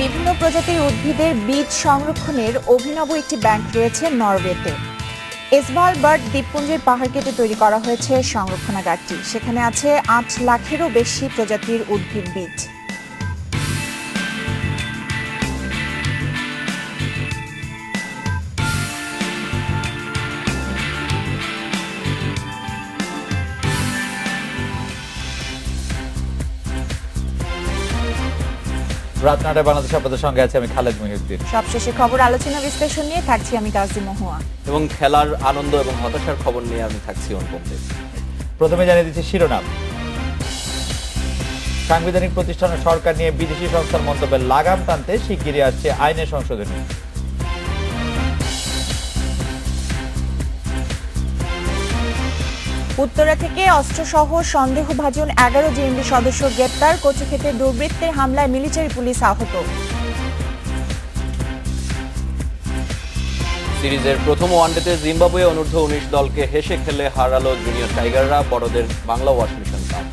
বিভিন্ন প্রজাতির উদ্ভিদের বীজ সংরক্ষণের অভিনব একটি ব্যাংক রয়েছে নরওয়েতে। এসভালবার্ড দ্বীপপুঞ্জের পাহাড় কেটে তৈরি করা হয়েছে সংরক্ষণাগারটি। সেখানে আছে ৮ লাখেরও বেশি প্রজাতির উদ্ভিদ বীজ। রাত 9টায় বাংলাদেশ আপনাদের সঙ্গে আছে আমি খালেদ মহিউদ্দিন। সবশেষে খবর আলোচনা বিশ্লেষণ নিয়ে থাকছি আমি তাজদি মহুয়া, এবং খেলার আনন্দ এবং হতাশার খবর নিয়ে আমি থাকছি অনুপম দেব। প্রথমে জানিয়ে দিচ্ছি শিরোনাম। সাংবিধানিক প্রতিষ্ঠান ও সরকার নিয়ে বিদেশি সংস্থার মন্তব্যের লাগাম টানতে শিগগিরই আসছে আইনের সংশোধনী। উত্তরা থেকে অস্ত্রসহ সন্দেহভাজন 11 জেএমবি সদস্য গ্রেপ্তার। কচুক্ষেতে দুর্বৃত্তের হামলায় মিলিটারি পুলিশ আহত। সিরিজের প্রথম ওয়ানডেতে জিম্বাবুয়ে অনূর্ধ্ব 19 দলকে হেসে খেলে হারালো জুনিয়র টাইগাররা। বড়দের বাংলা ওয়াশ মিশন কাপ।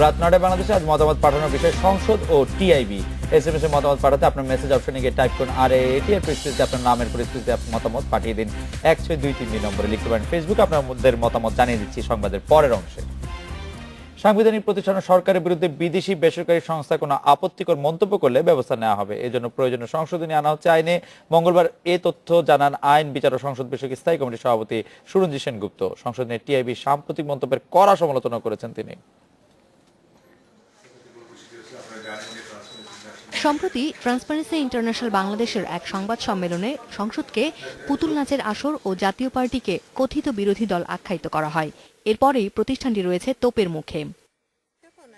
রাত 9টায় বাংলাদেশে আজ মতামত পাঠানোর বিষয় সংসদ ও টিআইবি। এসএমএস এ মতামত পাঠাতে আপনার মেসেজ অপশনে গিয়ে টাইপ করুন RAAT এর পরিস্থিতিতে আপনার নামের পরিস্থিতিতে মতামত পাঠিয়ে দিন 16233 নম্বরে লিখতে পারেন। ফেসবুকে আপনাদের মতামত জানিয়ে দিচ্ছি সংবাদের পরের অংশে। সাংবিধানিক প্রতিষ্ঠান ও সরকারের বিরুদ্ধে বিদেশি বেসরকারি সংস্থা কোনো আপত্তিকর মন্তব্য করলে ব্যবস্থা নেওয়া হবে। এজন্য প্রয়োজনীয় সংশোধনী আনা হচ্ছে আইনে। মঙ্গলবার এ তথ্য জানান আইন বিচার ও সংসদ বিষয়ক স্থায়ী কমিটির সভাপতি সুরঞ্জিত সেনগুপ্ত। সংশোধনী টিআইবি সাম্প্রতিক মন্তব্যের কড়া সমালোচনা করেছেন তিনি। সম্প্রতি ট্রান্সপারেন্সি ইন্টারন্যাশনাল বাংলাদেশের এক সংবাদ সম্মেলনে সংসদকে পুতুল নাচের আসর ও জাতীয় পার্টিকে কথিত বিরোধী দল আখ্যায়িত করা হয়। এরপরেই প্রতিষ্ঠানটি রয়েছে তোপের মুখে।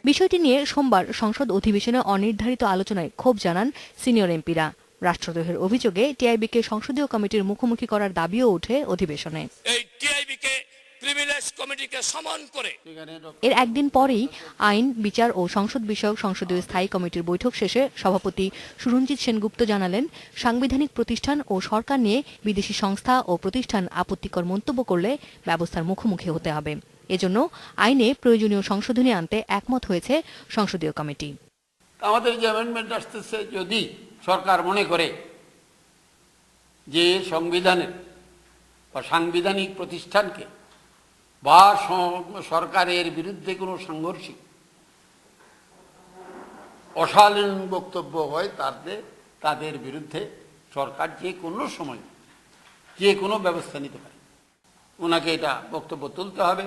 বিষয়টি নিয়ে সোমবার সংসদ অধিবেশনে অনির্ধারিত আলোচনায় ক্ষোভ জানান সিনিয়র এমপিরা। রাষ্ট্রদ্রোহের অভিযোগে টিআইবিকে সংসদীয় কমিটির মুখোমুখি করার দাবিও ওঠে অধিবেশনে। এর একদিন পরেই আইন বিচার ও সংসদ বিষয়ক সংসদীয় স্থায়ী কমিটির বৈঠক শেষে সভাপতি সুরঞ্জিত সেনগুপ্ত জানালেন, সাংবিধানিক প্রতিষ্ঠান ও সরকার নিয়ে বিদেশি সংস্থা ও প্রতিষ্ঠান আপত্তিকর মন্তব্য করলে ব্যবস্থার মুখোমুখি হতে হবে। এজন্য আইনে প্রয়োজনীয় সংশোধনী আনতে একমত হয়েছে সংসদীয় কমিটি। আমাদের যে অ্যামেন্ডমেন্ট আসতেছে, যদি সরকার মনে করে যে সংবিধানের বা সাংবিধানিক প্রতিষ্ঠানকে বা সরকারের বিরুদ্ধে কোনো সাংঘর্ষিক অশালীন বক্তব্য হয়, তাদের বিরুদ্ধে সরকার যে কোনো সময় যে কোনো ব্যবস্থা নিতে পারে। ওনাকে এটা বক্তব্য তুলতে হবে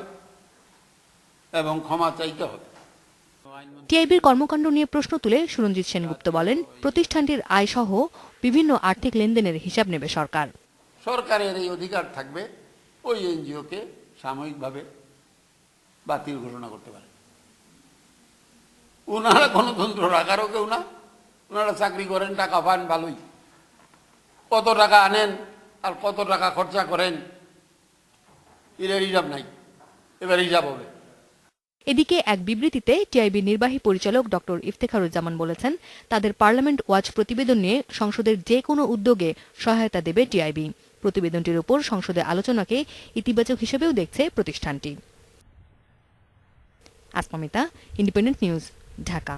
এবং ক্ষমা চাইতে হবে। টিআইবির কর্মকাণ্ড নিয়ে প্রশ্ন তুলে সুরঞ্জিত সেনগুপ্ত বলেন, প্রতিষ্ঠানটির আয়সহ বিভিন্ন আর্থিক লেনদেনের হিসাব নেবে সরকার। সরকারের এই অধিকার থাকবে ওই এনজিওকে সাময়িকভাবে বাতিল ঘোষণা করতে পারে। ওনারা গণতন্ত্র রাখারও কেউ না, ওনারা চাকরি করেন, টাকা পান, ভালোই। কত টাকা আনেন আর কত টাকা খরচা করেন এর হিসাব নাই, এবার হিসাব হবে। এদিকে এক বিবৃতিতে টিআইবির নির্বাহী পরিচালক ডক্টর ইফতেখারুজ্জামান বলেছেন, তাদের পার্লামেন্ট ওয়াচ প্রতিবেদন নিয়ে সংসদের যে কোনো উদ্যোগে সহায়তা দেবে টিআইবি। প্রতিবেদনটির উপর সংসদে আলোচনাকে ইতিবাচক হিসেবেও দেখছে প্রতিষ্ঠানটি। আসমামিতা, ইন্ডিপেন্ডেন্ট নিউজ, ঢাকা।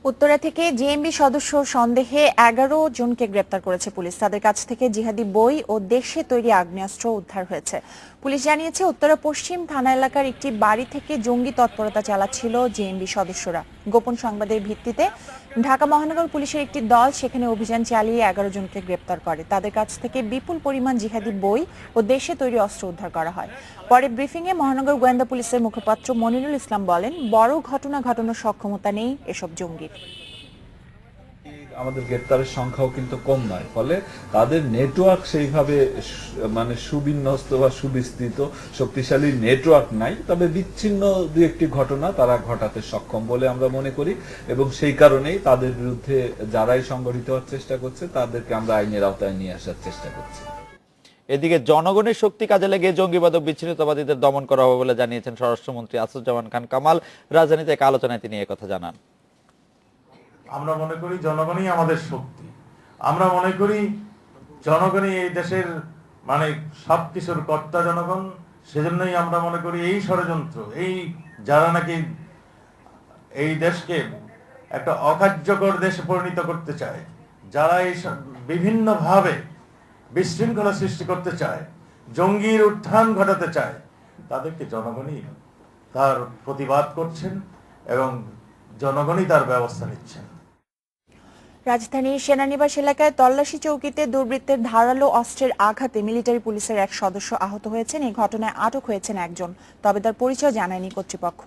উত্তরা থেকে জেএমবি সদস্য সন্দেহে 11 জনকে গ্রেপ্তার করেছে পুলিশ। তাদের কাছ থেকে জিহাদি বই ও দেশে তৈরি আগ্নেয়াস্ত্র উদ্ধার হয়েছে। পুলিশ জানিয়েছে, উত্তরা পশ্চিম থানা এলাকার একটি বাড়ি থেকে জঙ্গি তৎপরতা চালাচ্ছিল জেএমবি সদস্যরা। গোপন সংবাদের ভিত্তিতে ঢাকা মহানগর পুলিশের একটি দল সেখানে অভিযান চালিয়ে 11 জনকে গ্রেপ্তার করে। তাদের কাছ থেকে বিপুল পরিমাণ জিহাদি বই ও দেশে তৈরি অস্ত্র উদ্ধার করা হয়। পরে ব্রিফিংয়ে মহানগর গোয়েন্দা পুলিশের মুখপাত্র মনিরুল ইসলাম বলেন, বড় ঘটনা ঘটানোর সক্ষমতা নেই এসব জঙ্গির। আমাদের গ্রেপ্তারের সংখ্যাও কিন্তু কম নয়, ফলে তাদের নেটওয়ার্ক সেইভাবে মানে সুবিন্যস্ত বা সুবিস্তৃত শক্তিশালী নেটওয়ার্ক নাই। তবে বিচ্ছিন্ন দু একটি ঘটনা তারা ঘটাতে সক্ষম বলে আমরা মনে করি, এবং সেই কারণেই তাদের বিরুদ্ধে যারাই সংগঠিত হওয়ার চেষ্টা করছে তাদেরকে আমরা আইনের আওতায় নিয়ে আসার চেষ্টা করছি। এদিকে জনগণের শক্তি কাজে লেগে জঙ্গিবাদ ও বিচ্ছিন্নতাবাদীদের দমন করা হবে বলে জানিয়েছেন স্বরাষ্ট্রমন্ত্রী আসাদুজ্জামান খান কামাল। রাজধানীতে এক আলোচনায় তিনি একথা জানান। আমরা মনে করি জনগণই আমাদের শক্তি। আমরা মনে করি জনগণই এই দেশের মানে সবকিছুর কর্তা জনগণ। সেজন্যই আমরা মনে করি এই ষড়যন্ত্র, এই যারা নাকি এই দেশকে একটা অকার্যকর দেশে পরিণত করতে চায়, যারা এই বিভিন্নভাবে বিশৃঙ্খলা সৃষ্টি করতে চায়, জঙ্গির উত্থান ঘটাতে চায়, তাদেরকে জনগণই তার প্রতিবাদ করছেন এবং জনগণই তার ব্যবস্থা নিচ্ছেন। রাজধানীর সেনানিবাস এলাকায় তল্লাশি চৌকিতে দুর্বৃত্তের ধারালো অস্ত্রের আঘাতে মিলিটারি পুলিশের এক সদস্য আহত হয়েছেন। এই ঘটনায় আটক হয়েছেন একজন, তবে তার পরিচয় জানায়নি কর্তৃপক্ষ।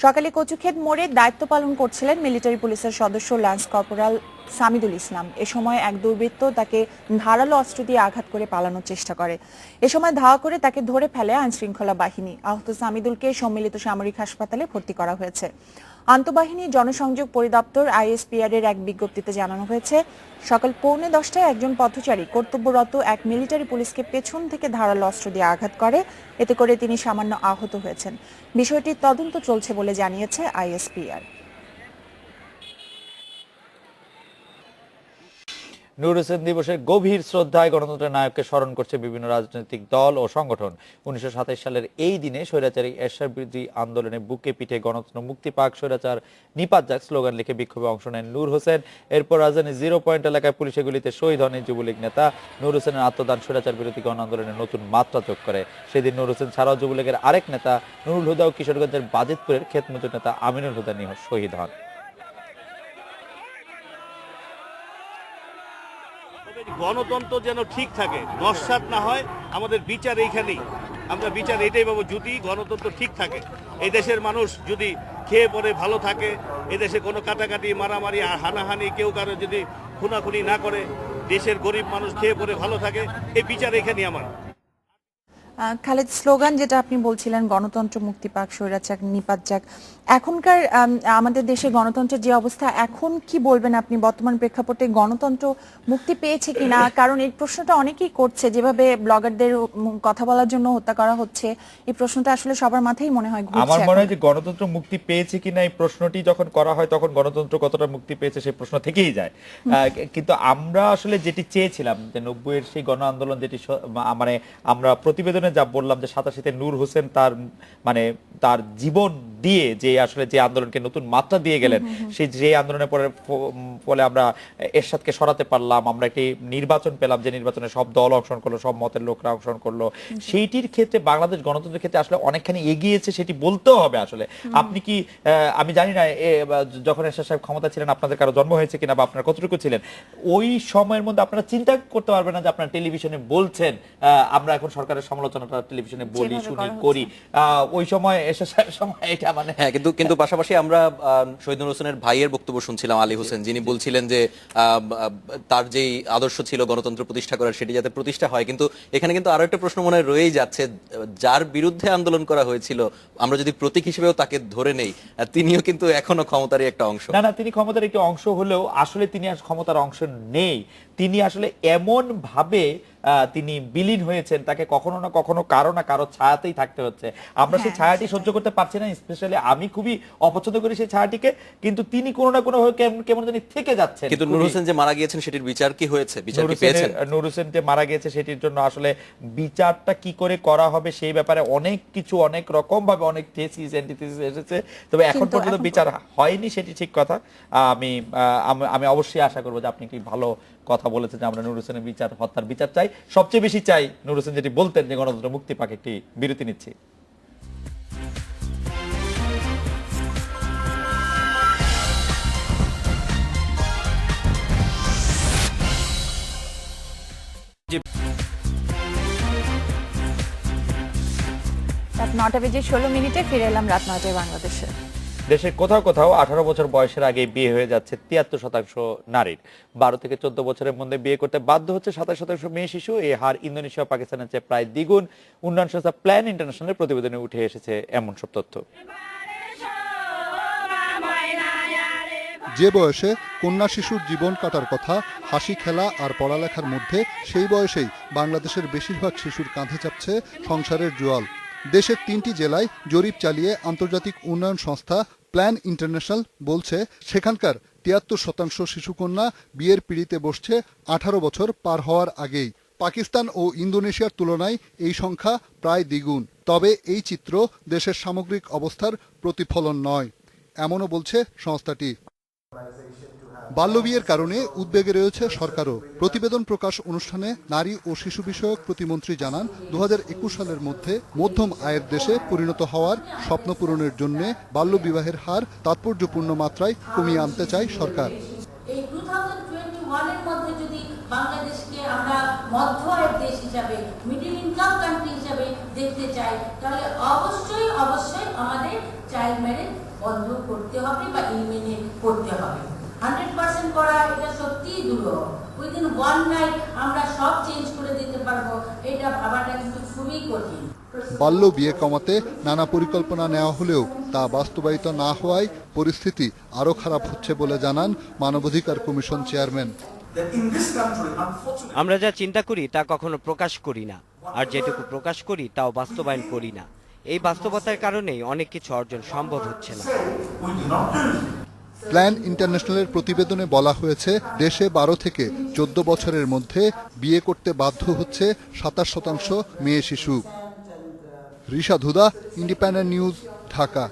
সকালে কচুক্ষেত মোড়ে দায়িত্ব পালন করছিলেন মিলিটারি পুলিশের সদস্য ল্যান্স কর্পোরাল সামিদুল ইসলাম। এ সময় এক দুর্বৃত্ত তাকে ধারালো অস্ত্র দিয়ে আঘাত করে পালানোর চেষ্টা করে। এ সময় ধাওয়া করে তাকে ধরে ফেলে আইনশৃঙ্খলা বাহিনী। আহত সামিদুলকে সম্মিলিত সামরিক হাসপাতালে ভর্তি করা হয়েছে। আন্তঃবাহিনী জনসংযোগ পরিদপ্তর ISPR এর এক বিজ্ঞপ্তিতে জানানো হয়েছে, সকাল 9:45টায় একজন পথচারী কর্তব্যরত এক মিলিটারি পুলিশকে পেছন থেকে ধারালো অস্ত্র দিয়ে আঘাত করে। এতে করে তিনি সামান্য আহত হয়েছেন। বিষয়টির তদন্ত চলছে বলে জানিয়েছে ISPR। নূর হোসেন দিবসে গভীর শ্রদ্ধায় গণতন্ত্রের নায়ককে স্মরণ করছে বিভিন্ন রাজনৈতিক দল ও সংগঠন। 1927 সালের এই দিনে স্বৈরাচারী এরশাদ বিরোধী আন্দোলনে বুকে পিঠে গণতন্ত্র মুক্তি পাক, স্বৈরাচার নিপাত যাক স্লোগান লিখে বিক্ষোভে অংশ নেন নূর হোসেন। এরপর রাজধানীর 0 পয়েন্ট এলাকায় পুলিশের গুলিতে শহীদ হন এই যুবলীগ নেতা। নূর হোসেনের আত্মদান স্বৈরাচার বিরোধী গণ আন্দোলনের নতুন মাত্রা যোগ করে। সেদিন নূর হোসেন ছাড়াও যুবলীগের আরেক নেতা নুরুল হুদা ও কিশোরগঞ্জের বাজিতপুরের খেতমজুর নেতা আমিনুল হুদা শহীদ হন। গণতন্ত্র যেন ঠিক থাকে, নস্যাৎ না হয়, আমাদের বিচার এইখানেই। আমরা বিচার এটাই পাবো যদি গণতন্ত্র ঠিক থাকে। এই দেশের মানুষ যদি খেয়ে পরে ভালো থাকে, এদেশে কোনো কাটাকাটি, মারামারি, হানাহানি, কেউ কারো যদি খুনাখুনি না করে, দেশের গরিব মানুষ খেয়ে পরে ভালো থাকে, এই বিচার এখানেই আমার। খালেদ, স্লোগান যেটা আপনি বলছিলেন গণতন্ত্র মুক্তি পাক, স্বৈরাচার নিপাত যাক, এখনকার আমাদের দেশে গণতন্ত্রের যে অবস্থা, এখন কি বলবেন আপনি বর্তমান প্রেক্ষাপটে গণতন্ত্র মুক্তি পেয়েছে কিনা? কারণ এই প্রশ্নটা অনেকেই করছে, যেভাবে ব্লগারদের কথা বলার জন্য হত্যা করা হচ্ছে, এই প্রশ্নটা আসলে সবার মাথায় মনে হয় ঘুরছে। আমার মনে হয় যে গণতন্ত্র মুক্তি পেয়েছে কিনা এই প্রশ্নটি যখন করা হয় তখন গণতন্ত্র কতটা মুক্তি পেয়েছে সেই প্রশ্ন থেকেই যায়। কিন্তু আমরা আসলে যেটি চেয়েছিলাম যে 90-এর সেই গণ আন্দোলন, যেটি মানে আমরা প্রতিবেদনে যা বললাম যে 87-তে নূর হোসেন তার জীবন দিয়ে যে আসলে যে আন্দোলনকে নতুন মাত্রা দিয়ে গেলেন, সেই যে আন্দোলনের ফলে আমরা এরশাদকে সরাতে পারলাম, আমরা একটি নির্বাচন পেলাম, যে নির্বাচনে সব দল অংশগ্রহণ করলো, সব মতের লোকরা অংশগ্রহণ করলো। সেইটির ক্ষেত্রে বাংলাদেশ গণতন্ত্রের ক্ষেত্রে আসলে অনেকখানি এগিয়েছে, সেটি বলতেও হবে। আসলে আপনি কি, আমি জানি না যখন এরশাদ সাহেব ক্ষমতা ছিলেন আপনাদের কারো জন্ম হয়েছে কিনা বা আপনারা কতটুকু ছিলেন, ওই সময়ের মধ্যে আপনারা চিন্তা করতে পারবেন না যে আপনারা টেলিভিশনে বলছেন, আমরা এখন সরকারের সমালোচনাটা টেলিভিশনে বলি, শুনি, করি। ওই সময় এরশাদ সাহেবের সময় এটা হ্যাঁ, কিন্তু পাশাপাশি আমরা শহীদ নূর হোসেনের ভাইয়ের বক্তব্য শুনছিলাম, আলী হোসেন, যিনি বলছিলেন যে তার যেই আদর্শ ছিল গণতন্ত্র প্রতিষ্ঠা করার, সেটি যাতে প্রতিষ্ঠা হয়। কিন্তু এখানে কিন্তু আরো একটা প্রশ্ন মনে রয়েই যাচ্ছে, যার বিরুদ্ধে আন্দোলন করা হয়েছিল, আমরা যদি প্রতীক হিসেবেও তাকে ধরে নেই, তিনিও কিন্তু এখনো ক্ষমতারই একটা অংশ। না, তিনি ক্ষমতার একটি অংশ হলেও আসলে তিনি আর ক্ষমতার অংশ নেই। তিনি আসলে এমন ভাবে তিনি বিলীন হয়েছেন, তাকে কখনো না কখনো কারো না কারো ছায়াতেই থাকতে হচ্ছে। আমরা সেই ছায়াটি সহ্য করতে পারছি না, স্পেশালি আমি খুবই অপছন্দ করি সেই ছায়াটিকে, কিন্তু তিনি কোনো না কোনো ভাবে কেমন জানি থেকে যাচ্ছেন। কিন্তু নূর হোসেন যে মারা গিয়েছেন সেটির বিচার কি হয়েছে? বিচার কি পেয়েছেন? নূর হোসেন যে মারা গিয়েছে সেটির জন্য আসলে বিচারটা কি করে করা হবে সেই ব্যাপারে অনেক কিছু, অনেক রকম ভাবে অনেক থিসিস অ্যান্টিথিসিস এসেছে, তবে এখন পর্যন্ত বিচার হয়নি, সেটি ঠিক কথা। আমি অবশ্যই আশা করবো যে আপনি কি ভালো কথা বলেছেন যে আমরা নূর হোসেনের বিচার, হত্যার বিচার চাই, সবচেয়ে বেশি চাই নূর হোসেন যেটি বলতেন যে গণতন্ত্র মুক্তি পাক। একটি বিরতি নিচ্ছি। রাত 9:16 ফিরে এলাম রাত 9টায় বাংলাদেশে। দেশের কোথাও কোথাও 18 বছর বয়সের আগে বিয়ে হয়ে যাচ্ছে 73% নারীর। 12 থেকে 14 বছরের মধ্যে বিয়ে করতে বাধ্য হচ্ছে 27% মেয়ে শিশু। এই হার ইন্দোনেশিয়া ও পাকিস্তানের চেয়ে প্রায় দ্বিগুণ। উন্নয়ন সংস্থা প্ল্যান ইন্টারন্যাশনালের প্রতিবেদনে উঠে এসেছে এমন সব তথ্য। যে বয়সে কন্যা শিশুর জীবন কাটার কথা, হাসি খেলা আর পড়ালেখার মধ্যে, সেই বয়সেই বাংলাদেশের বেশিরভাগ শিশুর কাঁধে চাপছে সংসারের জোয়াল। দেশের 3টি জেলায় জরিপ চালিয়ে আন্তর্জাতিক উন্নয়ন সংস্থা প্ল্যান ইন্টারন্যাশনাল বলছে, সেখানকার 73% শিশুকন্যা বিয়ের পিঁড়িতে বসছে 18 বছর পার হওয়ার আগেই। পাকিস্তান ও ইন্দোনেশিয়ার তুলনায় এই সংখ্যা প্রায় দ্বিগুণ। তবে এই চিত্র দেশের সামগ্রিক অবস্থার প্রতিফলন নয়। এমনও বলছে সংস্থাটি। বাল্যবিয়ের কারণে উদ্বেগে রয়েছে সরকারও। প্রতিবেদন প্রকাশ অনুষ্ঠানে নারী ও শিশু বিষয়ক প্রতিমন্ত্রী জানান 2021 সালের মধ্যে মধ্যম আয়ের দেশে পরিণত হওয়ার স্বপ্ন পূরণের জন্য বাল্যবিবাহের হার তাৎপর্যপূর্ণ মাত্রায় কমিয়ে আনতে চায় সরকার। এই 2021 এর মধ্যে যদি বাংলাদেশকে আমরা মধ্য আয়ের দেশ হিসাবে, মিডল ইনকাম কান্ট্রি হিসাবে দেখতে চাই, তাহলে অবশ্যই আমাদের চাইল্ড ম্যারেজ বন্ধ করতে হবে বা এলিমিনেট করতে হবে। 100% করা এটা সত্যিই দুরূহ। উইদিন ওয়ান নাইট আমরা সব চেঞ্জ করে দিতে পারবো, এটা ভাবাটা কিন্তু খুবই কঠিন। বাল্য বিয়ে কমাতে নানা পরিকল্পনা নেওয়া হলেও তা বাস্তবায়িত না হওয়ায় পরিস্থিতি আরও খারাপ হচ্ছে বলে জানান মানবাধিকার কমিশন চেয়ারম্যান। আমরা যা চিন্তা করি তা কখনো প্রকাশ করি না, আর যেটুকু প্রকাশ করি তাও বাস্তবায়ন করি না। এই বাস্তবতার কারণেই অনেক কিছু অর্জন সম্ভব হচ্ছে না। প্ল্যান ইন্টারন্যাশনালের প্রতিবেদনে বলা হয়েছে দেশে 12 থেকে 14 বছরের মধ্যে বিয়ে করতে বাধ্য হচ্ছে 27% মেয়ে শিশু। রিশাদ হুদা, ইন্ডিপেন্ডেন্ট নিউজ, ঢাকা।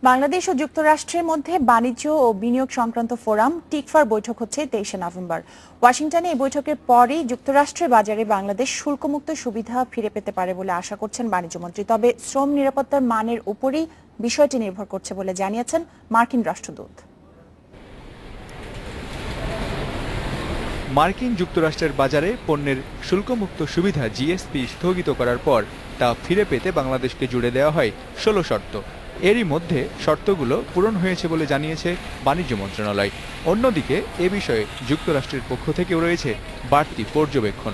বাংলাদেশ ও যুক্তরাষ্ট্রের মধ্যে বাণিজ্য ও বিনিয়োগ সংক্রান্ত ফোরাম টিকফার বৈঠক হচ্ছে 23 নভেম্বর। ওয়াশিংটনে এই বৈঠকের পরই যুক্তরাষ্ট্রের বাজারে বাংলাদেশ শুল্কমুক্ত সুবিধা ফিরে পেতে পারে বলে আশা করছেন বাণিজ্যমন্ত্রী। তবে শ্রম নিরাপত্তার মানের উপরই বিষয়টি নির্ভর করছে বলে জানিয়েছেন মার্কিন রাষ্ট্রদূত। মার্কিন যুক্তরাষ্ট্রের বাজারে পণ্যের শুল্কমুক্ত সুবিধা জিএসপি স্থগিত করার পর তা ফিরে পেতে বাংলাদেশকে জুড়ে দেওয়া হয় 16 শর্ত। এরই মধ্যে শর্তগুলো পূরণ হয়েছে বলে জানিয়েছে বাণিজ্য মন্ত্রণালয়। অন্যদিকে এ বিষয়ে যুক্তরাষ্ট্রের পক্ষ থেকেও রয়েছে বাড়তি পর্যবেক্ষণ।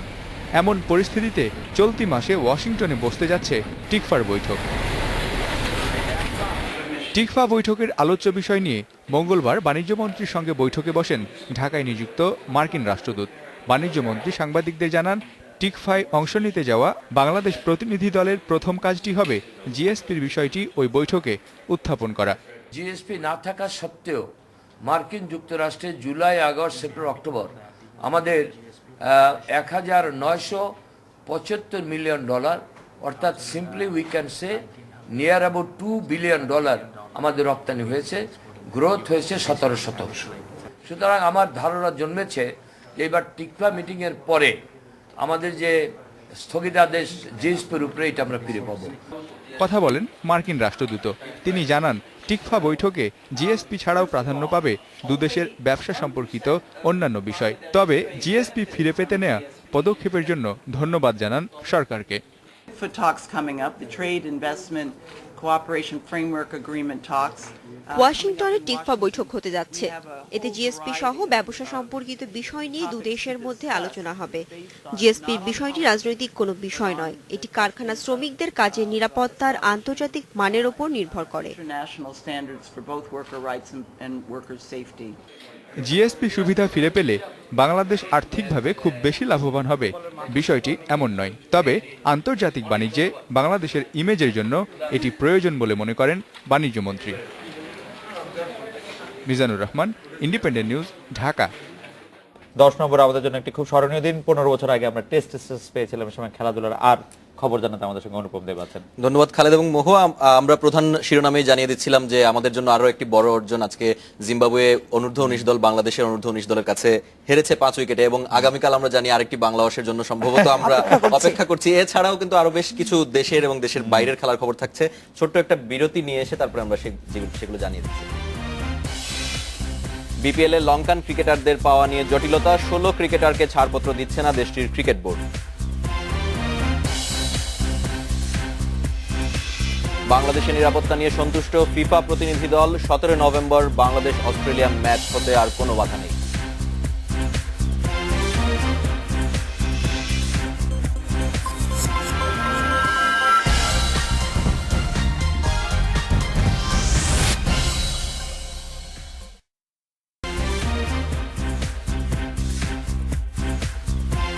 এমন পরিস্থিতিতে চলতি মাসে ওয়াশিংটনে বসতে যাচ্ছে টিকফার বৈঠক। টিকফা বৈঠকের আলোচ্য বিষয় নিয়ে মঙ্গলবার বাণিজ্যমন্ত্রীর সঙ্গে বৈঠকে বসেন ঢাকায় নিযুক্ত মার্কিন রাষ্ট্রদূত। বাণিজ্যমন্ত্রী সাংবাদিকদের জানান, টিকফায় অংশ নিতে যাওয়া বাংলাদেশ প্রতিনিধি দলের প্রথম কাজটি হবে জিএসপির বিষয়টি ওই বৈঠকে উত্থাপন করা। জিএসপি না থাকা সত্ত্বেও মার্কিন যুক্তরাষ্ট্রে জুলাই, আগস্ট, সেপ্টেম্বর, অক্টোবর আমাদের $1,975 মিলিয়ন, অর্থাৎ simply we can say near about $2 billion আমাদের রপ্তানি হয়েছে, গ্রোথ হয়েছে 17%। সুতরাং আমার ধারণা জন্মেছে যে এবার টিকফা মিটিংয়ের পরে আমাদের যে স্থগিতাদেশ জিএসপির উপরে এটা আমরা ফিরে পাবো। কথা বলেন মার্কিন রাষ্ট্রদূত। তিনি জানান, টিকফা বৈঠকে জিএসপি ছাড়াও প্রাধান্য পাবে দুদেশের ব্যবসা সম্পর্কিত অন্যান্য বিষয়। তবে জিএসপি ফিরে পেতে নেওয়া পদক্ষেপের জন্য ধন্যবাদ জানান সরকারকে। ওয়াশিংটনে টিকফা বৈঠক হতে যাচ্ছে। এতে জিএসপি সহ ব্যবসা সম্পর্কিত বিষয় নিয়ে দুদেশের মধ্যে আলোচনা হবে। জিএসপির বিষয়টি রাজনৈতিক কোনো বিষয় নয়, এটি কারখানা শ্রমিকদের কাজের নিরাপত্তার আন্তর্জাতিক মানের উপর নির্ভর করে। জিএসপি সুবিধা ফিরে পেলে বাংলাদেশ আর্থিকভাবে খুব বেশি লাভবান হবে, বিষয়টি এমন নয়। তবে আন্তর্জাতিক বাণিজ্যে বাংলাদেশের ইমেজের জন্য এটি প্রয়োজন বলে মনে করেন বাণিজ্যমন্ত্রী। Mizanur Rahman, independent News, Dhaka. 10 নম্বর আমাদের জন্য একটি খুব স্মরণীয় দিন। 15 বছর আগে আমরা টেস্ট পেয়েছিলাম। সময় খেলাধুলার আর খবর জানাতে আমাদের সঙ্গে অনুপম দেব আছেন। ধন্যবাদ খালেদ এবং মহুয়া। আমরা প্রধান শিরোনামে জানিয়ে দিচ্ছিলাম যে আমাদের জন্য আরো একটি বড় অর্জন। আজকে জিম্বাবুয়ে অনূর্ধ্ব 19 দল বাংলাদেশের অনূর্ধ্ব 19 দলের কাছে হেরেছে 5 উইকেটে, এবং আগামীকাল আমরা জানি আরেকটি বাংলাদেশের জন্য সম্ভবত আমরা অপেক্ষা করছি। এছাড়াও কিন্তু আরো বেশ কিছু দেশের এবং দেশের বাইরের খেলার খবর থাকছে। ছোট্ট একটা বিরতি নিয়ে এসে তারপরে আমরা সেগুলো জানিয়ে দিচ্ছি। বিপিএল এ লঙ্কান ক্রিকেটারদের পাওয়া নিয়ে জটিলতা, 16 ক্রিকেটারকে ছাড়পত্র দিচ্ছে না দেশটির ক্রিকেট বোর্ড। বাংলাদেশের নিরাপত্তা নিয়ে সন্তুষ্ট ফিফা প্রতিনিধি দল। 17 নভেম্বর বাংলাদেশ অস্ট্রেলিয়া ম্যাচ হতে আর কোনো বাধা নেই।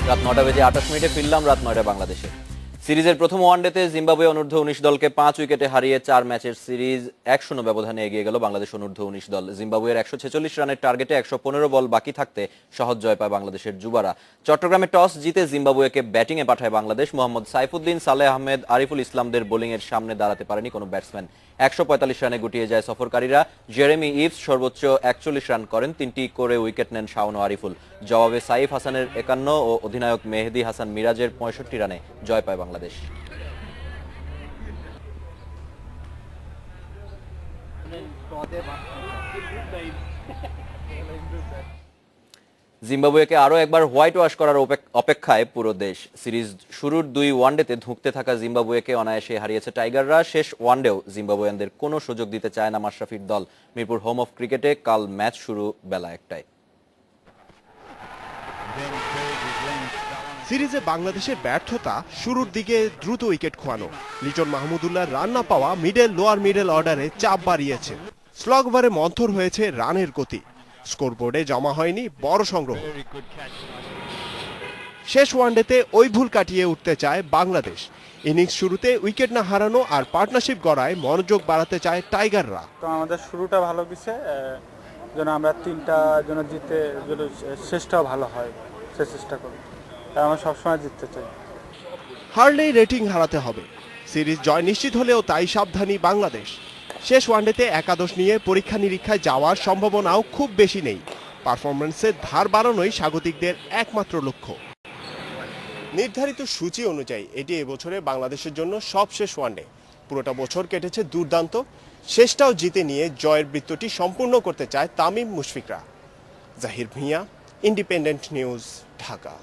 রাত 9টা বেজে 28 মিনিটে ফিরলাম রাত 9টায় বাংলাদেশে। সিরিজের প্রথম ওয়ানডেতে জিম্বাবুয়ে অনূর্ধ্ব 19 দলকে 5 উইকেটে হারিয়ে 4 ম্যাচের সিরিজ 1-0 ব্যবধানে এগিয়ে গেল বাংলাদেশ অনূর্ধ্ব 19 দল। জিম্বাবুয়ের 146 রানের টার্গেটে 115 বল বাকি থাকতে সহজ জয় পায় বাংলাদেশের যুবারা। চট্টগ্রামে টস জিতে জিম্বাবুয়েকে ব্যাটিংয়ে পাঠায় বাংলাদেশ। মোহাম্মদ সাইফুদ্দিন, সালেহ আহমেদ, আরিফুল ইসলামদের বোলিংয়ের সামনে দাঁড়াতে পারেনি কোনো ব্যাটসম্যান। 145 রানে গুটিয়ে যায় সফরকারীরা। জেরেমি ইভস সর্বোচ্চ 41 রান করেন, 3টি করে উইকেট নেন শাওন ও আরিফুল। জবাবে সাইফ হাসানের 51 ও অধিনায়ক মেহেদী হাসান মিরাজের 65 রানে জয় পায় বাংলাদেশ। জিম্বাবুয়েকে আরও একবার হোয়াইট ওয়াশ করার অপেক্ষায় পুরো দেশ। সিরিজ শুরুর 2 ওয়ানডেতে ধুঁকতে থাকা জিম্বাবুয়েকে অনায়াসে হারিয়েছে টাইগাররা। শেষ ওয়ানডেও জিম্বাবুয়ানদের কোনো সুযোগ দিতে চায় না মাশরাফির দল। মিরপুর হোম অফ ক্রিকেটে কাল ম্যাচ শুরু বেলা 1টায়। সিরিজে বাংলাদেশের ব্যর্থতা শুরুর দিকে দ্রুত উইকেট খোয়ানো। লিটন মাহমুদুল্লাহ রান না পাওয়া লোয়ার মিডল অর্ডারে চাপ বাড়িয়েছে। স্লগ ওভারে মন্থর হয়েছে রানের গতি। স্কোরবোর্ডে জমা হয়নি বড় সংগ্রহ। শেষ ওয়ানডেতে ওই ভুল কাটিয়ে উঠতে চায় বাংলাদেশ। ইনিংস শুরুতে উইকেট না হারানো আর পার্টনারশিপ গড়ায় মনোযোগ বাড়াতে চায় টাইগাররা। তো আমাদের শুরুটা ভালো গেছে, যেন আমরা 3টা যেন জিতে শেষটাও ভালো হয় সে চেষ্টা করি। আমরা সবসময় জিততে চাই। হারলেই রেটিং হারাতে হবে। সিরিজ জয় নিশ্চিত হলেও তাই সাবধানী বাংলাদেশ। শেষ ওয়ানডেতে একাদশ নিয়ে পরীক্ষা নিরীক্ষায় যাওয়ার সম্ভাবনাও খুব বেশি নেই। পারফরম্যান্সের ধার বাড়ানোই স্বাগতিকদের একমাত্র লক্ষ্য। নির্ধারিত সূচি অনুযায়ী এটি এবছরে বাংলাদেশের জন্য সবশেষ ওয়ানডে। পুরোটা বছর কেটেছে দুর্দান্ত, শেষটাও জিতে নিয়ে জয়ের বৃত্তটি সম্পূর্ণ করতে চায় তামিম মুশফিকরা। Zahir Bhuiyan, Independent News, Dhaka.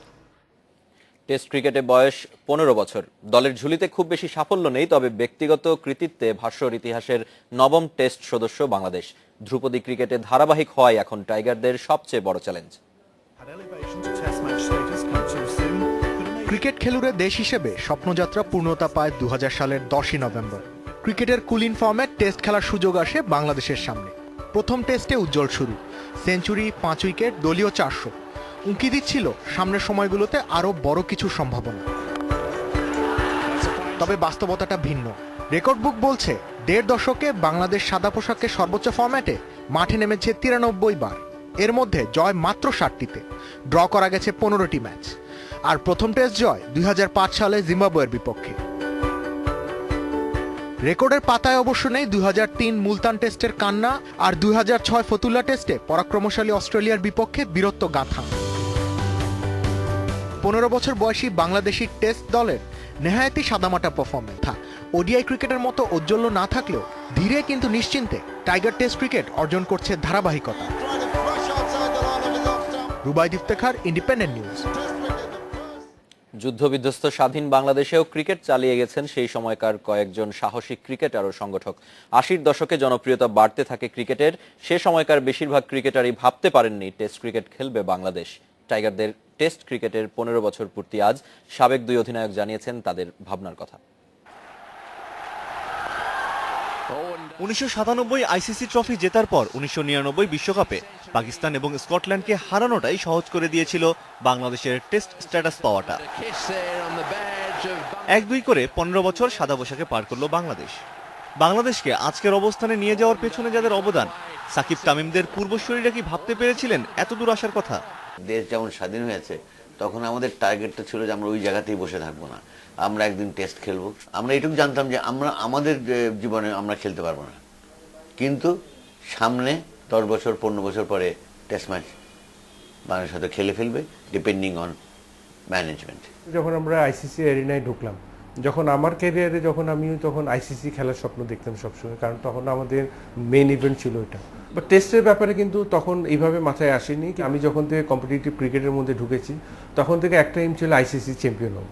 Test ক্রিকেটে বয়স 15 বছর। দলের ঝুলিতে খুব বেশি সাফল্য নেই, তবে ব্যক্তিগত কৃতিত্বে ভাস্বর ইতিহাসের 9ম টেস্ট সদস্য বাংলাদেশ। ধ্রুপদী ক্রিকেটে ধারাবাহিক হওয়াই এখন টাইগারদের সবচেয়ে বড় চ্যালেঞ্জ। ক্রিকেট খেলুড়ে দেশ হিসেবে স্বপ্নযাত্রা পূর্ণতা পায় 2000 সালের 10ই নভেম্বর। ক্রিকেটের কুলিন ফর্ম্যাট টেস্ট খেলার সুযোগ আসে বাংলাদেশের সামনে। প্রথম টেস্টে উজ্জ্বল শুরু, সেঞ্চুরি, 5 উইকেট, দলীয় 400 উঁকি দিচ্ছিল সামনের সময়গুলোতে আরও বড় কিছু সম্ভাবনা। তবে বাস্তবতাটা ভিন্ন। রেকর্ড বুক বলছে 1.5 দশকে বাংলাদেশ সাদা পোশাকের সর্বোচ্চ ফরম্যাটে মাঠে নেমেছে 93 বার। এর মধ্যে জয় মাত্র 60টিতে, ড্র করা গেছে 15টি ম্যাচ। আর প্রথম টেস্ট জয় 2005 সালে জিম্বাবুয়ের বিপক্ষে। রেকর্ডের পাতায় অবশ্য নেই 2003 মুলতান টেস্টের কান্না আর 2006 ফতুল্লা টেস্টে পরাক্রমশালী অস্ট্রেলিয়ার বিপক্ষে বীরত্ব গাথা। 15 বছর বয়সী বাংলাদেশি টেস্ট দলের নেহায়েতি সাদামাটা পারফরম্যান্স। ওডিআই ক্রিকেটের মতো ঔজ্জ্বল্য না থাকলেও ধীরে কিন্তু নিশ্চিন্তে টাইগার টেস্ট ক্রিকেট অর্জন করছে ধারাবাহিকতা। Rubaid Iftekhar, independent news. যুদ্ধবিধ্বস্ত স্বাধীন বাংলাদেশেও ক্রিকেট চালিয়ে গেছেন সেই সময়কার কয়েকজন সাহসী ক্রিকেটার ও সংগঠক। 80-র দশকে জনপ্রিয়তা বাড়তে থাকে ক্রিকেটের। সে সময়কার বেশিরভাগ ক্রিকেটারই ভাবতে পারেননি টেস্ট ক্রিকেট খেলবে বাংলাদেশ। টাইগারদের টেস্ট ক্রিকেটের 15 বছর পূর্তি আজ। সাবেক 2 অধিনায়ক জানিয়েছেন তাদের ভাবনার কথা। 1997 আইসিসি ট্রফি জেতার পর 1999 বিশ্বকাপে পাকিস্তান এবং স্কটল্যান্ডকে হারানোটাই সহজ করে দিয়েছিল বাংলাদেশের টেস্ট স্ট্যাটাস পাওয়াটা। 1-2 করে 15 বছর সাদা পোশাকে পার করলো বাংলাদেশ। বাংলাদেশকে আজকের অবস্থানে নিয়ে যাওয়ার পেছনে যাদের অবদান, সাকিব তামিমদের পূর্বসূরীরা কি ভাবতে পেরেছিলেন এত দূর আসার কথা? দেশ যেমন স্বাধীন হয়েছে তখন আমাদের টার্গেটটা ছিল যে আমরা ওই জায়গাতেই বসে থাকবো না, আমরা একদিন টেস্ট খেলবো। আমরা এটুকু জানতাম যে আমরা আমাদের জীবনে আমরা খেলতে পারবো না, কিন্তু সামনে 10 বছর 15 বছর পরে টেস্ট ম্যাচ বাংলাদেশ হয়তো খেলে ফেলবে, ডিপেন্ডিং অন ম্যানেজমেন্ট। যখন আমরা আইসিসি এরিনায় ঢুকলাম, যখন আমার ক্যারিয়ারে তখন আইসিসি খেলার স্বপ্ন দেখতাম সবসময়, কারণ তখন আমাদের মেইন ইভেন্ট ছিল এটা। বাট টেস্টের ব্যাপারে কিন্তু তখন এইভাবে মাথায় আসেনি। আমি যখন থেকে কম্পিটিটিভ ক্রিকেটের মধ্যে ঢুকেছি তখন থেকে একটা এম ছিল আইসিসি চ্যাম্পিয়ন হব।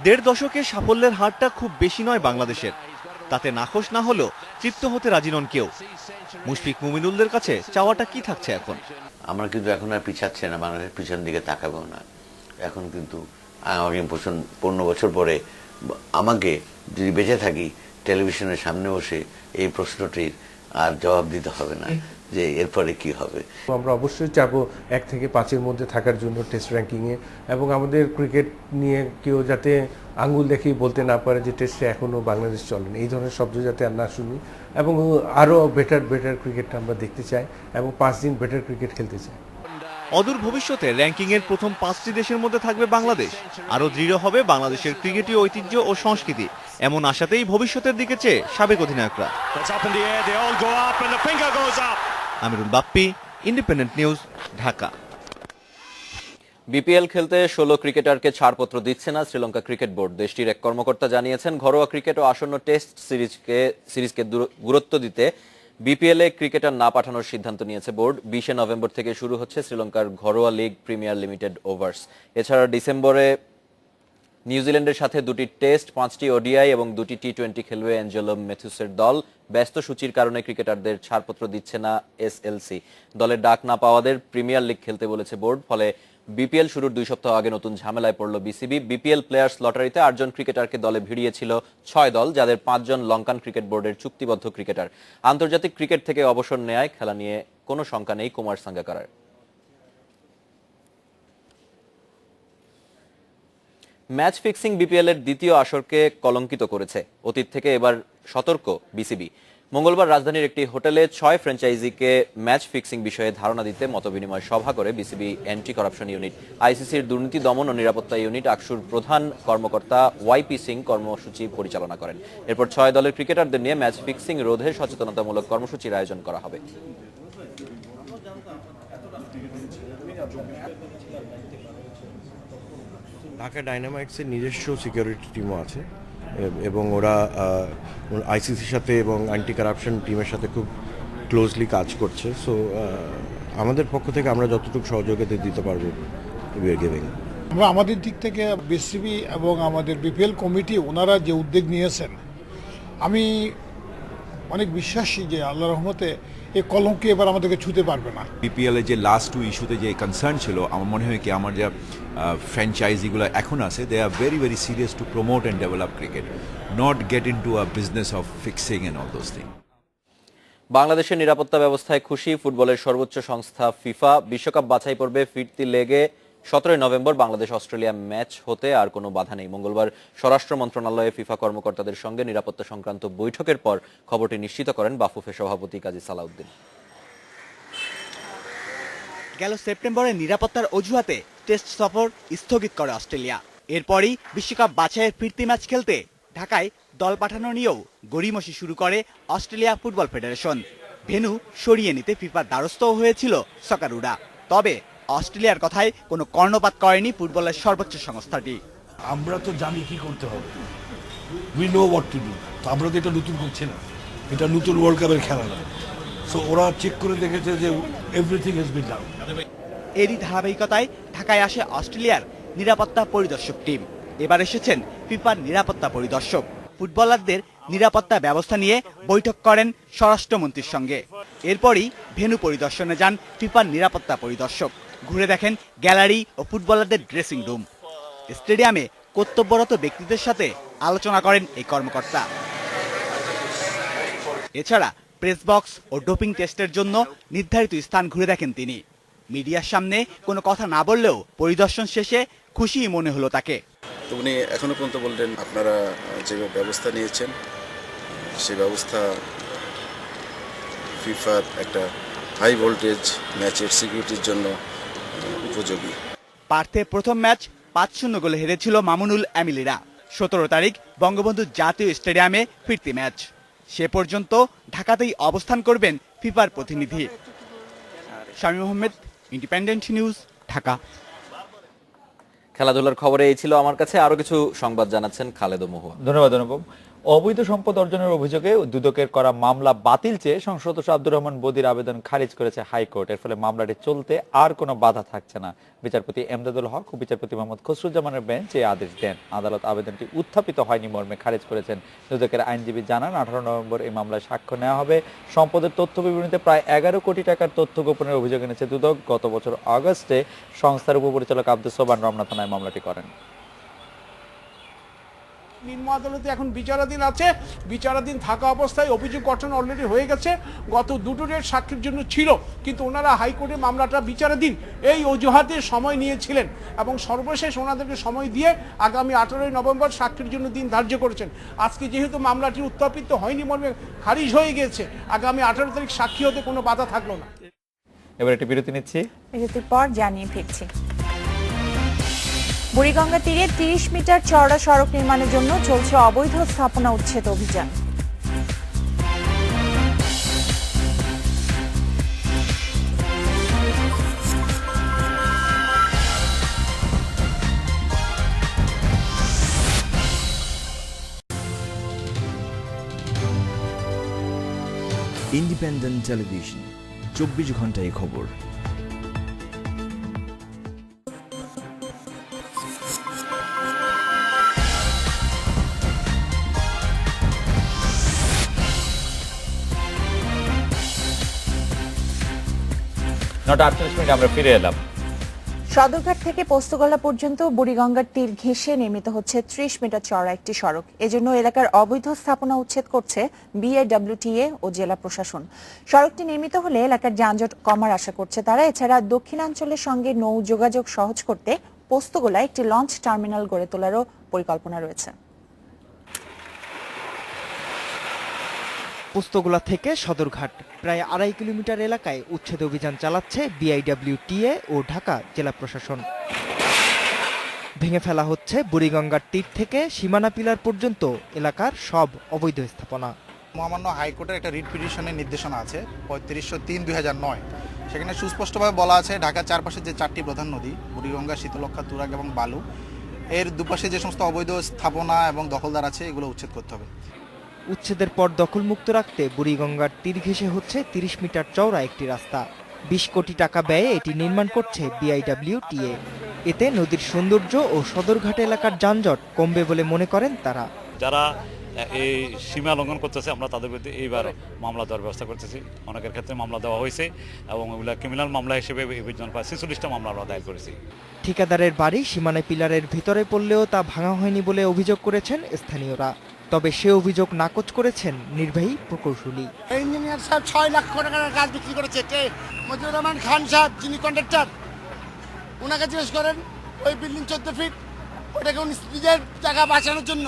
1.5 দশকে সাফল্যের হারটা খুব বেশি নয় বাংলাদেশের, তাতে নাখোশ না হলেও তৃপ্ত হতে রাজি নন কেউ। মুশফিক মুমিনুলদের কাছে চাওয়াটা কি থাকছে এখন? আমরা কিন্তু এখন আর পিছাচ্ছে না, বাংলাদেশের পিছন দিকে তাকাবেও না। এখন কিন্তু আগামী 15 বছর পরে আমাকে যদি বেঁচে থাকি টেলিভিশনের সামনে বসে এই প্রশ্নটির আর জবাব দিতে হবে না। যে এরপরে কি হবে। আমরা অবশ্যই চাবো 1 থেকে 5-এর মধ্যে থাকার জন্য টেস্ট র্যাঙ্কিংয়ে, এবং আমাদের ক্রিকেট নিয়ে কেউ যাতে আঙ্গুল দেখেই বলতে না পারে যে টেস্টে এখনও বাংলাদেশ চলেন, এই ধরনের শব্দ যাতে আর না শুনি, এবং আরও বেটার ক্রিকেটটা আমরা দেখতে চাই এবং 5 দিন বেটার ক্রিকেট খেলতে চাই। অদূর ভবিষ্যতে র্যাঙ্কিংয়ের প্রথম 5টি দেশের মধ্যে থাকবে বাংলাদেশ। আরও দৃঢ় হবে বাংলাদেশের ক্রিকেটীয় ঐতিহ্য ও সংস্কৃতি, এমন আশাতেই ভবিষ্যতের দিকে চেয়ে সাবেক অধিনায়করা। Amirul Bappi, Independent News, Dhaka. BPL খেলতে 16 ক্রিকেটারকে ছাড়পত্র দিচ্ছে না শ্রীলঙ্কা ক্রিকেট বোর্ড। দেশটির এক কর্মকর্তা জানিয়েছেন, ঘরোয়া ক্রিকেট ও আসন্ন টেস্ট সিরিজকে গুরুত্ব দিতে বিপিএল এ ক্রিকেটার না পাঠানোর সিদ্ধান্ত নিয়েছে বোর্ড। 20 নভেম্বর থেকে শুরু হচ্ছে শ্রীলঙ্কার ঘরোয়া লিগ প্রিমিয়ার লিমিটেড ওভার্স। এছাড়া ডিসেম্বরে নিউজিল্যান্ডের সাথে 2টি টেস্ট, 5টি ওডিআই এবং 2টি টি20 খেলবে অ্যাঞ্জেলো ম্যাথিউসের দল। ব্যস্ত সূচির কারণে ক্রিকেটারদের ছাড়পত্র দিচ্ছে না এসএলসি। দলের ডাক না পাওয়াদের প্রিমিয়ার লিগ খেলতে বলেছে বোর্ড। ফলে বিপিএল শুরুর 2 সপ্তাহ আগে নতুন ঝামেলায় পড়ল বিসিবি। বিপিএল প্লেয়ার্স লটারিতে 8 জন ক্রিকেটারকে দলে ভিড়িয়েছিল 6 দল, যাদের 5 জন লঙ্কান ক্রিকেট বোর্ডের চুক্তিবদ্ধ ক্রিকেটার। আন্তর্জাতিক ক্রিকেট থেকে অবসর নেয় খেলা নিয়ে কোনো শঙ্কা নেই কুমার সাঙ্গাকারার। ম্যাচ ফিক্সিং বিপিএল এর দ্বিতীয় আসরকে কলঙ্কিত করেছে। অতীত থেকে এবার সতর্ক বিসিবি। মঙ্গলবার রাজধানীর একটি হোটেলে 6 ফ্র্যাঞ্চাইজিকে ম্যাচ ফিক্সিং বিষয়ে ধারণা দিতে মতবিনিময় সভা করে বিসিবি অ্যান্টি করাপশন ইউনিট। আইসিসির দুর্নীতি দমন ও নিরাপত্তা ইউনিট আকসুর প্রধান কর্মকর্তা ওয়াইপি সিং কর্মসূচি পরিচালনা করেন। এরপর 6 দলের ক্রিকেটারদের নিয়ে ম্যাচ ফিক্সিং রোধে সচেতনতামূলক কর্মসূচির আয়োজন করা হবে। ঢাকা ডায়নামাইটসের নিজস্ব সিকিউরিটি টিমও আছে এবং ওরা আইসিসির সাথে এবং অ্যান্টি কারাপশন টিমের সাথে খুব ক্লোজলি কাজ করছে। সো আমাদের পক্ষ থেকে আমরা যতটুকু সহযোগিতা দিতে পারবো উই আর গিভিং। আমরা আমাদের দিক থেকে বিসিবি এবং আমাদের বিপিএল কমিটি ওনারা যে উদ্যোগ নিয়েছেন, আমি অনেক বিশ্বাসী যে আল্লাহর রহমতে এই কলঙ্কে এবার আমাদেরকে ছুঁতে পারবে না। বিপিএল এর যে লাস্ট 2 ইস্যুতে যে কনসার্ন ছিল, আমার মনে হয় কি আমার যা ফ্র্যাঞ্চাইজিগুলো এখন আছে, they are very very serious to promote and develop cricket, not get into a business of fixing and all those thing. বাংলাদেশের নিরাপত্তা ব্যবস্থায় খুশি ফুটবলের সর্বোচ্চ সংস্থা ফিফা। বিশ্বকাপ বাছাই পর্বে ফিরতি লেগে 17 নভেম্বর বাংলাদেশ অস্ট্রেলিয়া ম্যাচ হতে আর কোনো বাধা নেই। মঙ্গলবার স্বরাষ্ট্র মন্ত্রণালয়ে ফিফা কর্মকর্তাদের সঙ্গে নিরাপত্তা সংক্রান্ত বৈঠকের পর খবরটি নিশ্চিত করেন বাফুফে সভাপতি কাজী সালাউদ্দিন। গেল সেপ্টেম্বরে নিরাপত্তার অজুহাতে টেস্ট সফর স্থগিত করে অস্ট্রেলিয়া। এরপরই বিশ্বকাপ বাছাইয়ের ফিরতি ম্যাচ খেলতে ঢাকায় দল পাঠানো নিয়েও গড়িমসি শুরু করে অস্ট্রেলিয়া ফুটবল ফেডারেশন। ভেন্যু সরিয়ে নিতে ফিফার দ্বারস্থ হয়েছিল সকারুরা। তবে অস্ট্রেলিয়ার কথায় কোনো কর্ণপাত করেনি ফুটবলের সর্বোচ্চ সংস্থাটি। আমরা তো জানি কি করতে হবে, we know what to do. আমরা তো এটা নতুন করছি না, এটা নতুন ওয়ার্ল্ড কাপের খেলা না। সো ওরা চেক করে দেখেছে যে এভরিথিং হ্যাজ বিন ডান। এরই ধারাবাহিকতায় ঢাকায় আসে অস্ট্রেলিয়ার নিরাপত্তা পরিদর্শক টিম। এবার এসেছেন ফিফার নিরাপত্তা পরিদর্শক। ফুটবলারদের নিরাপত্তা ব্যবস্থা নিয়ে বৈঠক করেন স্বরাষ্ট্রমন্ত্রীর সঙ্গে। এরপরই ভেন্যু পরিদর্শনে যান ফিফার নিরাপত্তা পরিদর্শক। ঘুরে দেখেন গ্যালারি ও ফুটবলারদের ড্রেসিং রুম। স্টেডিয়ামে কর্তব্যরত ব্যক্তিদের সাথে আলোচনা করেন এই কর্মকর্তা। এছাড়া প্রেস বক্স ও ডোপিং টেস্টের জন্য নির্ধারিত স্থান ঘুরে দেখেন তিনি। মিডিয়ার সামনে কোনো কথা না বললেও পরিদর্শন শেষে খুশি মনে হলো তাকে। তো উনি এখনো পর্যন্ত বললেন, আপনারা যে ব্যবস্থা নিয়েছেন সেই ব্যবস্থা ফিফার একটা হাই ভোল্টেজ ম্যাচের সিকিউরিটির জন্য উপযোগী। পার্থে প্রথম ম্যাচ 5-0 গোলে হেরেছিল মামুনুল এমিলিরা। 17 তারিখ বঙ্গবন্ধু জাতীয় স্টেডিয়ামে ফিরতি ম্যাচ। সে পর্যন্ত ঢাকাতেই অবস্থান করবেন ফিফার প্রতিনিধি। Shamim Ahmed, independent News, Dhaka. খেলাধুলার খবরে এই ছিল আমার কাছে। আরো কিছু সংবাদ জানাচ্ছেন খালেদ ও মহুয়া। ধন্যবাদ অনুপম। অবৈধ সম্পদ অর্জনের অভিযোগে দুদকের করা মামলা বাতিল চেয়ে সংসদ সদস্য আব্দুর রহমান বদির আবেদন খারিজ করেছে হাইকোর্ট। এর ফলে মামলাটি চলতে আর কোনো বাধা থাকছে না। বিচারপতি এমদাদুল হক ও বিচারপতি মোহাম্মদ খসরুজ্জামানের বেঞ্চ এই আদেশ দেন। আদালত আবেদনটি উত্থাপিত হয়নি মর্মে খারিজ করেছেন। দুদকের আইনজীবী জানান, 18 নভেম্বর এই মামলায় সাক্ষ্য নেওয়া হবে। সম্পদের তথ্য বিবরণীতে প্রায় 11 কোটি টাকার তথ্য গোপনের অভিযোগ এনেছে দুদক। গত বছর আগস্টে সংস্থার উপপরিচালক আব্দুস সোবহান রমনা থানায় মামলাটি করেন। নিম্ন আদালতে এখন বিচারাধীন আছে, বিচারাধীন থাকা অবস্থায় অভিযোগ গঠন অলরেডি হয়ে গেছে। গত দুটো ডেট সাক্ষীর জন্য ছিল, কিন্তু ওনারা হাইকোর্টে মামলাটা বিচারাধীন এই অজুহাতে সময় নিয়েছিলেন এবং সর্বশেষ ওনাদেরকে সময় দিয়ে আগামী 18ই নভেম্বর সাক্ষীর জন্য দিন ধার্য করেছেন। আজকে যেহেতু মামলাটি উত্থাপিত হয়নি মর্মে খারিজ হয়ে গেছে, আগামী 18 তারিখ সাক্ষী হতে কোনো বাধা থাকলো না। এবার একটি বিরতি নিচ্ছি, বিরতির পর জানিয়ে ফিরছি। বুড়িগঙ্গা তীরে 30 মিটার চওড়া সড়ক নির্মাণের জন্য চলছে অবৈধ স্থাপনা উচ্ছেদ অভিযান। ইন্ডিপেন্ডেন্ট টেলিভিশন, 24 ঘন্টায় খবর। নটা 48 মিনিট আমরা ফিরে এলাম। সদরঘাট থেকে পোস্তগোলা পর্যন্ত বুড়িগঙ্গার তীর ঘেঁষে নির্মিত হচ্ছে 30 মিটার চওড়া একটি সড়ক। এজন্য এলাকার অবৈধ স্থাপনা উচ্ছেদ করছে বিআইডব্লিউটিএ ও জেলা প্রশাসন। সড়কটি নির্মিত হলে এলাকার যানজট কমার আশা করছে তারা। এছাড়া দক্ষিণাঞ্চলের সঙ্গে নৌ যোগাযোগ সহজ করতে পোস্তগোলায় একটি লঞ্চ টার্মিনাল গড়ে তোলারও পরিকল্পনা রয়েছে। পোস্তগোলা থেকে সদরঘাট প্রায় 2.5 কিলোমিটার এলাকায় উচ্ছেদ অভিযান চালাচ্ছে বিআইডব্লিউটিএ ও ঢাকা জেলা প্রশাসন। ভেঙে ফেলা হচ্ছে বুড়িগঙ্গার তীর থেকে সীমানা পিলার পর্যন্ত এলাকার সব অবৈধ স্থাপনা। মহামান্য হাইকোর্টের একটা রিট পিটিশনের নির্দেশনা আছে 3503/2009। সেখানে সুস্পষ্টভাবে বলা আছে ঢাকার চারপাশে যে 4টি প্রধান নদী বুড়িগঙ্গা, শীতলক্ষা, তুরাগ এবং বালু, এর দুপাশে যে সমস্ত অবৈধ স্থাপনা এবং দখলদার আছে এগুলো উচ্ছেদ করতে হবে। উচ্ছেদের পর দখলমুক্ত রাখতে বুড়িগঙ্গার তীর ঘেঁষে হচ্ছে 30 মিটার চওড়া একটি রাস্তা। 20 কোটি টাকা ব্যয়ে এটি নির্মাণ করছে বিআইডব্লিউটিএ। এতে নদীর সৌন্দর্য ও সদরঘাট এলাকার যানজট কমবে বলে মনে করেন তারা। যারা এই সীমা লঙ্ঘন করতেছে আমরা তাদের বিরুদ্ধে এইবার মামলা দেওয়ার ব্যবস্থা করতেছি। অনেকের ক্ষেত্রে মামলা দেওয়া হয়েছে এবং ওগুলা ক্রিমিনাল মামলা হিসেবে এই পর্যন্ত প্রায় 46টা মামলা আমরা দায়ের করেছি। ঠিকাদারের বাড়ি সীমানা পিলারের ভিতরে পড়লেও তা ভাঙা হয়নি বলে অভিযোগ করেছেন স্থানীয়রা। তবে সে অভিযোগ নাকচ করেছেন নির্বাহী প্রকৌশলী। ইঞ্জিনিয়ার সাহেব 6 লাখ টাকার কাজ বিক্রি করেছে। কে? মজিবুর রহমান খান সাহেব, যিনি কন্ট্রাক্টর, ওনাকে জিজ্ঞেস করেন। ওই বিল্ডিং 14 ফিট, ওটাকে উনি নিজের টাকা বাঁচানোর জন্য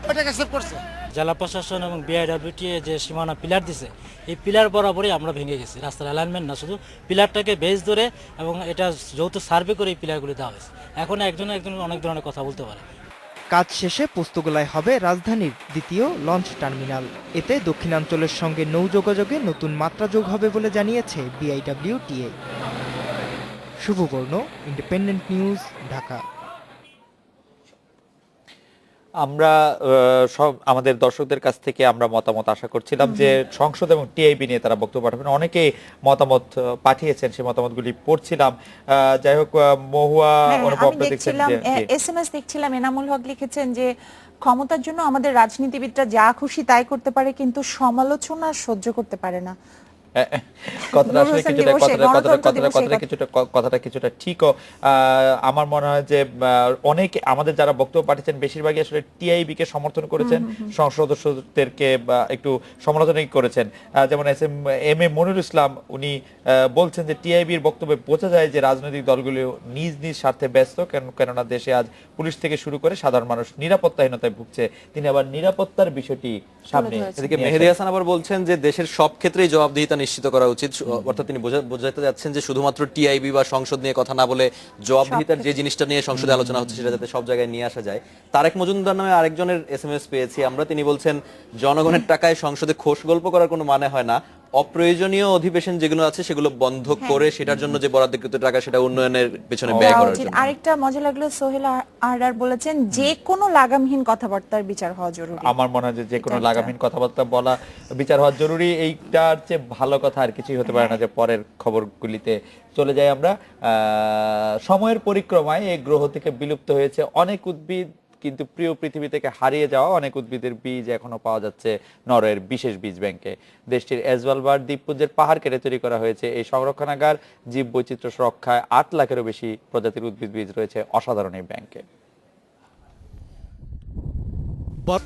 ওটাকে অ্যাকসেপ্ট করছে। জেলা প্রশাসন এবং বিআইডব্লিউটিএ যে সীমানা পিলার দিছে, এই পিলার বরাবরই আমরা ভেঙে গেছি। রাস্তার অ্যালাইনমেন্ট না, শুধু পিলারটাকে বেস ধরে এবং এটা যৌথ সার্ভে করে এই পিলারগুলি দেওয়া হয়েছে। এখন একজন অনেক ধরনের কথা বলতে পারে। কাজ শেষে পোস্তগোলায় হবে রাজধানীর দ্বিতীয় লঞ্চ টার্মিনাল। এতে দক্ষিণাঞ্চলের সঙ্গে নৌ যোগাযোগে নতুন মাত্রা যোগ হবে বলে জানিয়েছে BIWTA. Shubhobarno, Independent News, Dhaka. আমরা সব আমাদের দর্শকদের কাছ থেকে আমরা মতামত আশা করছিলাম যে সংসদ এবং টিআইবি নিয়ে তারা বক্তব্য পাঠাবেন। অনেকেই মতামত পাঠিয়েছেন, সেই মতামতগুলি পড়ছিলাম। যাই হোক, মহুয়া অনুভব দেখছিলাম, এসএমএস দেখছিলাম। এনামুল হক লিখেছেন যে ক্ষমতার জন্য আমাদের রাজনীতিবিদরা যা খুশি তাই করতে পারে, কিন্তু সমালোচনা সহ্য করতে পারে না। কথাটা কিছুটা ঠিকও। আমার মনে হয় যে অনেকে আমাদের যারা বক্তব্য পাঠিয়েছেন বেশিরভাগই আসলে টিআইবি কে সমর্থন করেছেন, সংসদ সদস্যদেরকে একটু সমালোচনা করেছেন। যেমন এম এ মনিরুল ইসলাম, উনি বলছেন যে টিআইবির বক্তব্যে বোঝা যায় যে রাজনৈতিক দলগুলো নিজ নিজ স্বার্থে ব্যস্ত, কেননা দেশে আজ পুলিশ থেকে শুরু করে সাধারণ মানুষ নিরাপত্তাহীনতায় ভুগছে। তিনি আবার নিরাপত্তার বিষয়টি সামনে। এদিকে মেহেদী হাসান আবার বলছেন যে দেশের সব ক্ষেত্রেই জবাবদিহিতা নিশ্চিত করা উচিত। অর্থাৎ তিনি বোঝাতে যাচ্ছেন যে শুধুমাত্র টিআইবি বা সংসদ নিয়ে কথা না বলে জবাবদিহিতার যে জিনিসটা নিয়ে সংসদে আলোচনা হচ্ছে সেটা যাতে সব জায়গায় নিয়ে আসা যায়। তারেক মজুমদার নামে আরেকজনের এসএমএস পেয়েছি আমরা। তিনি বলছেন জনগণের টাকায় সংসদে খোশ গল্প করার কোনো মানে হয় না। অপ্রয়োজনীয় অধিবেশন যেগুলো আছে সেগুলো বন্ধ করে সেটার জন্য যে বরাদ্দকৃত টাকা সেটা উন্নয়নের পেছনে ব্যয় করার জন্য। আরেকটা মজা লাগলো, সোহেল আরআর বলেছেন যে কোনো লাগামহীন কথাবার্তার বিচার হওয়া জরুরি। আমার মনে হয় যে কোনো লাগামহীন কথাবার্তা বলা বিচার হওয়া জরুরি। এইটার চেয়ে ভালো কথা আর কিছুই হতে পারে না। যে পরের খবরগুলিতে চলে যাই আমরা। সময়ের পরিক্রমায় এই গ্রহ থেকে বিলুপ্ত হয়েছে অনেক উদ্ভিদ, কিন্তু প্রিয় পৃথিবী থেকে হারিয়ে যাওয়া অনেক উদ্ভিদের বীজ এখনো পাওয়া যাচ্ছে নরওয়ের বিশেষ বীজ ব্যাংকে। দেশটির এসভালবার্ড দ্বীপপুঞ্জের পাহাড় কেটে তৈরি করা হয়েছে এই সংরক্ষণাগার। জীব বৈচিত্র্য সুরক্ষায় 8 লাখেরও বেশি প্রজাতির উদ্ভিদ বীজ রয়েছে অসাধারণ এই ব্যাংকে। বর